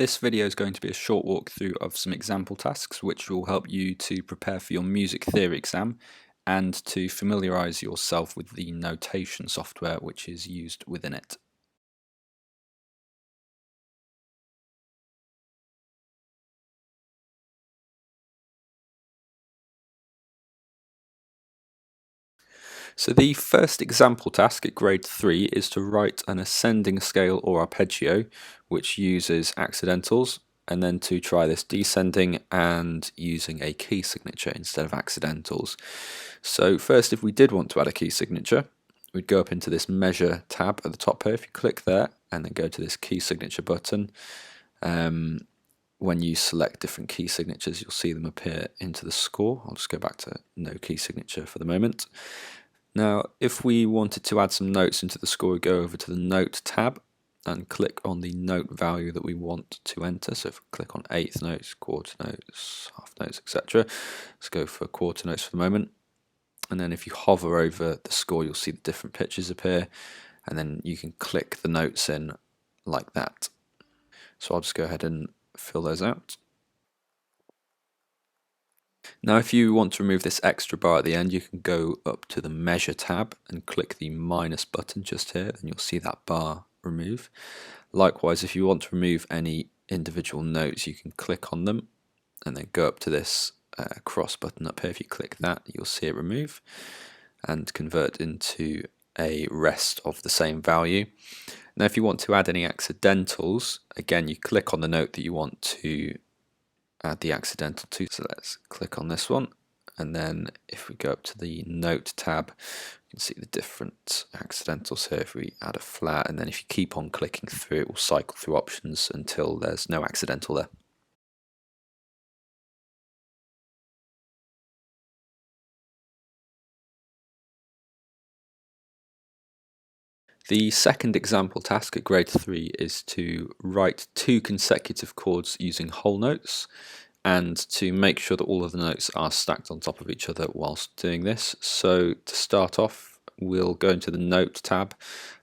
This video is going to be a short walkthrough of some example tasks which will help you to prepare for your music theory exam and to familiarise yourself with the notation software which is used within it. So the first example task at grade 3 is to write an ascending scale or arpeggio which uses accidentals, and then to try this descending and using a key signature instead of accidentals. So first, if we did want to add a key signature, we'd go up into this measure tab at the top here. If you click there and then go to this key signature button, when you select different key signatures, you'll see them appear into the score. I'll just go back to no key signature for the moment. Now, if we wanted to add some notes into the score, we go over to the Note tab and click on the note value that we want to enter. So if we click on eighth notes, quarter notes, half notes, etc. Let's go for quarter notes for the moment. And then if you hover over the score, you'll see the different pitches appear, and then you can click the notes in like that. So I'll just go ahead and fill those out. Now if you want to remove this extra bar at the end, you can go up to the Measure tab and click the minus button just here, and you'll see that bar remove. Likewise, if you want to remove any individual notes, you can click on them and then go up to this cross button up here. If you click that, you'll see it remove and convert into a rest of the same value. Now if you want to add any accidentals, again you click on the note that you want to add the accidental to. So let's click on this one, and then if we go up to the Note tab, you can see the different accidentals here. If we add a flat, and then if you keep on clicking through, it will cycle through options until there's no accidental there. The second example task at grade 3 is to write 2 consecutive chords using whole notes, and to make sure that all of the notes are stacked on top of each other whilst doing this. So to start off, we'll go into the Note tab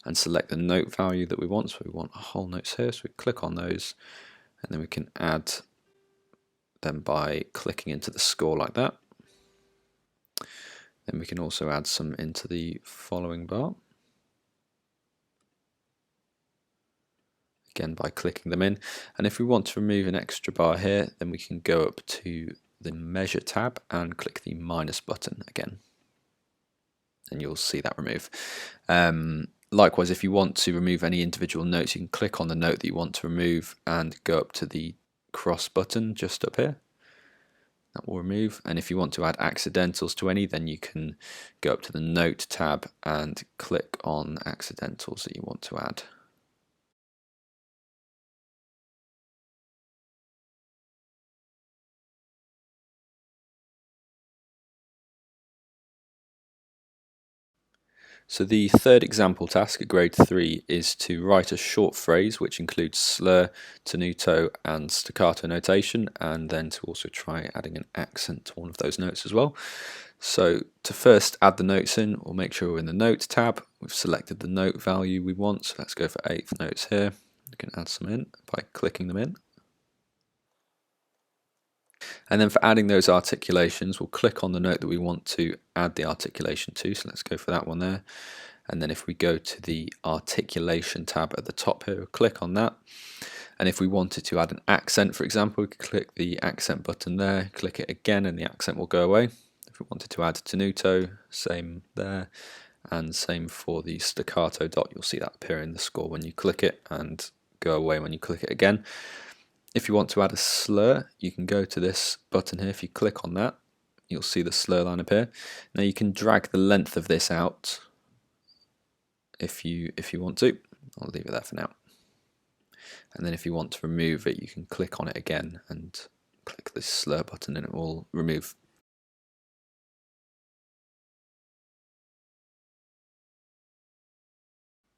and select the note value that we want. So we want whole notes here, so we click on those, and then we can add them by clicking into the score like that. Then we can also add some into the following bar, again by clicking them in. And if we want to remove an extra bar here, then we can go up to the Measure tab and click the minus button again, and you'll see that remove. Likewise, if you want to remove any individual notes, you can click on the note that you want to remove and go up to the cross button just up here. That will remove. And if you want to add accidentals to any, then you can go up to the Note tab and click on accidentals that you want to add. So the third example task at grade 3 is to write a short phrase which includes slur, tenuto and staccato notation, and then to also try adding an accent to one of those notes as well. So to first add the notes in, we'll make sure we're in the Note tab. We've selected the note value we want, so let's go for eighth notes here. We can add some in by clicking them in. And then for adding those articulations, we'll click on the note that we want to add the articulation to, so let's go for that one there. And then if we go to the Articulation tab at the top here, we'll click on that. And if we wanted to add an accent, for example, we could click the accent button there, click it again, and the accent will go away. If we wanted to add tenuto, same there, and same for the staccato dot. You'll see that appear in the score when you click it and go away when you click it again. If you want to add a slur, you can go to this button here. If you click on that, you'll see the slur line appear. Now you can drag the length of this out if you want to. I'll leave it there for now. And then if you want to remove it, you can click on it again and click the slur button and it will remove.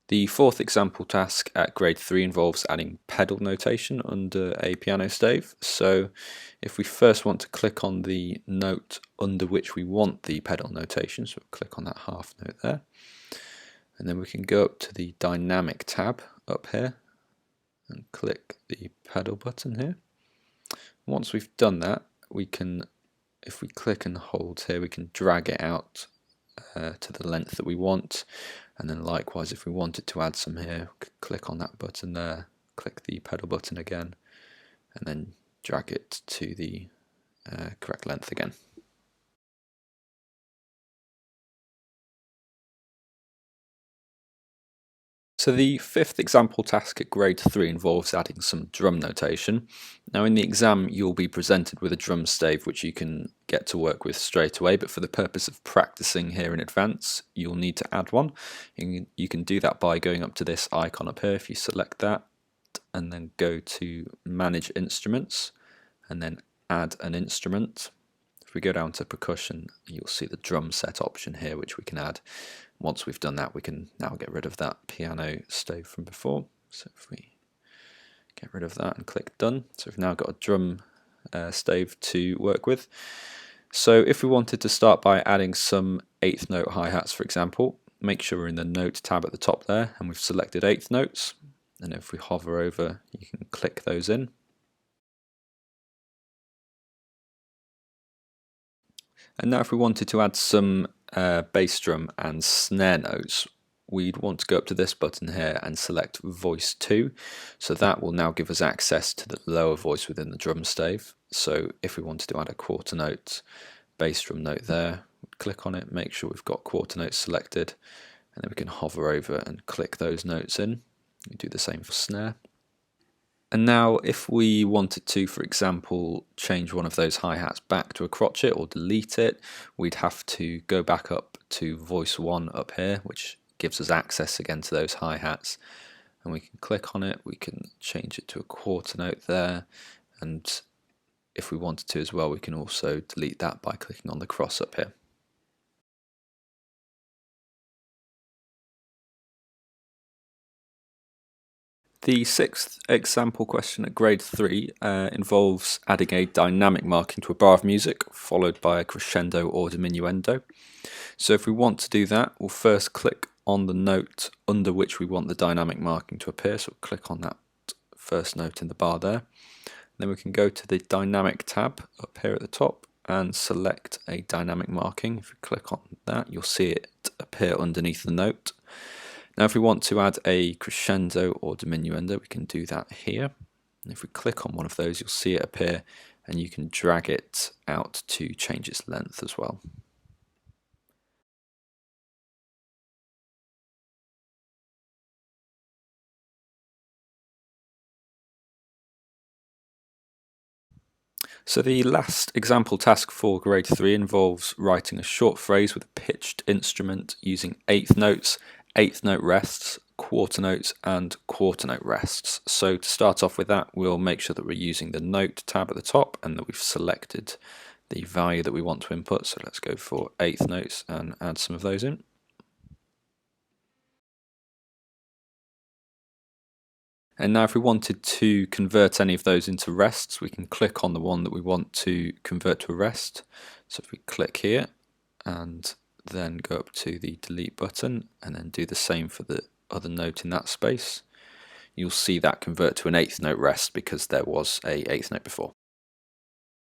The fourth example task at grade 3 involves adding pedal notation under a piano stave. So if we first want to click on the note under which we want the pedal notation, so we'll click on that half note there, and then we can go up to the Dynamic tab up here, and click the pedal button here. Once we've done that, we can, if we click and hold here, we can drag it out to the length that we want, and then likewise if we wanted to add some here, we could click on that button there, click the pedal button again, and then drag it to the correct length again. So the fifth example task at grade 3 involves adding some drum notation. Now in the exam you'll be presented with a drum stave which you can get to work with straight away, but for the purpose of practicing here in advance you'll need to add one. You can do that by going up to this icon up here. If you select that and then go to manage instruments and then add an instrument. If we go down to percussion, you'll see the drum set option here which we can add. Once we've done that, we can now get rid of that piano stave from before. So if we get rid of that and click done, so we've now got a drum stave to work with. So if we wanted to start by adding some 8th note hi-hats, for example, make sure we're in the note tab at the top there and we've selected 8th notes, and if we hover over you can click those in. And now if we wanted to add some bass drum and snare notes, we'd want to go up to this button here and select voice 2. So that will now give us access to the lower voice within the drum stave. So if we wanted to add a quarter note bass drum note there, click on it, make sure we've got quarter notes selected, and then we can hover over and click those notes in. We do the same for snare. And now if we wanted to, for example, change one of those hi-hats back to a crotchet or delete it, we'd have to go back up to voice 1 up here, which gives us access again to those hi-hats. And we can click on it, we can change it to a quarter note there, and if we wanted to as well, we can also delete that by clicking on the cross up here. The sixth example question at grade 3 involves adding a dynamic marking to a bar of music followed by a crescendo or diminuendo. So if we want to do that, we'll first click on the note under which we want the dynamic marking to appear, so we'll click on that first note in the bar there. Then we can go to the dynamic tab up here at the top and select a dynamic marking. If we click on that, you'll see it appear underneath the note. Now if we want to add a crescendo or diminuendo, we can do that here. And if we click on one of those, you'll see it appear, and you can drag it out to change its length as well. So the last example task for grade 3 involves writing a short phrase with a pitched instrument using 8th notes, 8th note rests, quarter notes and quarter note rests. So to start off with that, we'll make sure that we're using the note tab at the top and that we've selected the value that we want to input. So let's go for 8th notes and add some of those in. And now if we wanted to convert any of those into rests, we can click on the one that we want to convert to a rest. So if we click here and then go up to the delete button and then do the same for the other note in that space, you'll see that convert to an 8th note rest because there was a 8th note before.